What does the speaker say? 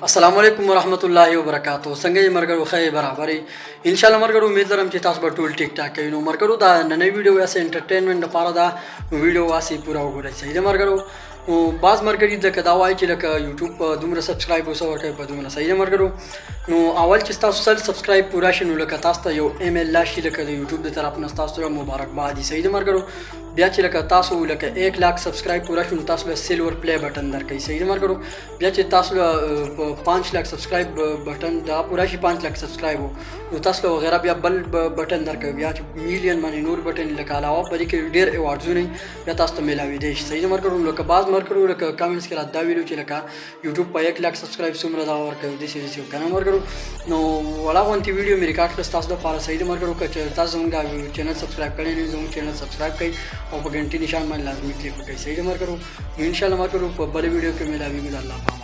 السلام علیکم ورحمۃ اللہ وبرکاتہ. څنګه یې مرګرو خیر برابرې ان شاء الله مرګرو امید لرم چې تاسو به ټول ټیک ټاک کوئ. نو مرګرو دا نننۍ ویډیو واسه انټرټینمنټ لپاره دا ویډیو واسه پورا وګورئ. صحیح ده مرګرو. نو بعض مرګري لکه دا وایي چې لکه یوټیوب په دومره سبسکرایب وسو ورکوي په دومره. صحیح ده مرګرو. نو اول چې تاسو سل سبسکرایب پورا شي نو لکه تاسو ته یو ایمیل لاشي لکه د یوټیوب د طرف نه تاسو ته مبارکباد. صحیح ده مرګرو. بیا چې لکه تاسو لکه 1 लाख سبسکرایب پورا شي نو تاسو له سیلور پلی بٹن درکړئ. صحیح ده مرګرو. بیا چې تاسو له 5 लाख سبسکرایب بٹن دا پورا شي 5 लाख سبسکرایب نو تاسو له وغیرہ بیا بل بٹن درکوي. بیا چې میلیون باندې نور بٹن لکه علاوه پرې کې ډېر ایوارډزونه بیا تاسو ته ملاوي دي. صحیح ده مرګرو. لکه بعض مرګرو لکه کمنټس کې راځي دا ویډیو چې لکه یوټیوب په 1 लाख سبسکرایب څومره دا ورکوي د سې کنه مرګرو. نو ولا غونتی ویډیو مې ریکارډ کړ تاسو د پاره. صحیح ده مرګرو. که تاسو زموږ دا چینل سبسکرایب کړئ نو زموږ چینل سبسکرایب کړئ او په غنټې نشان باندې لازمي کلیک وکړئ. صحیح ده مرګرو. ان شاء الله مرګرو په بل ویډیو کې ملاوي ګل الله.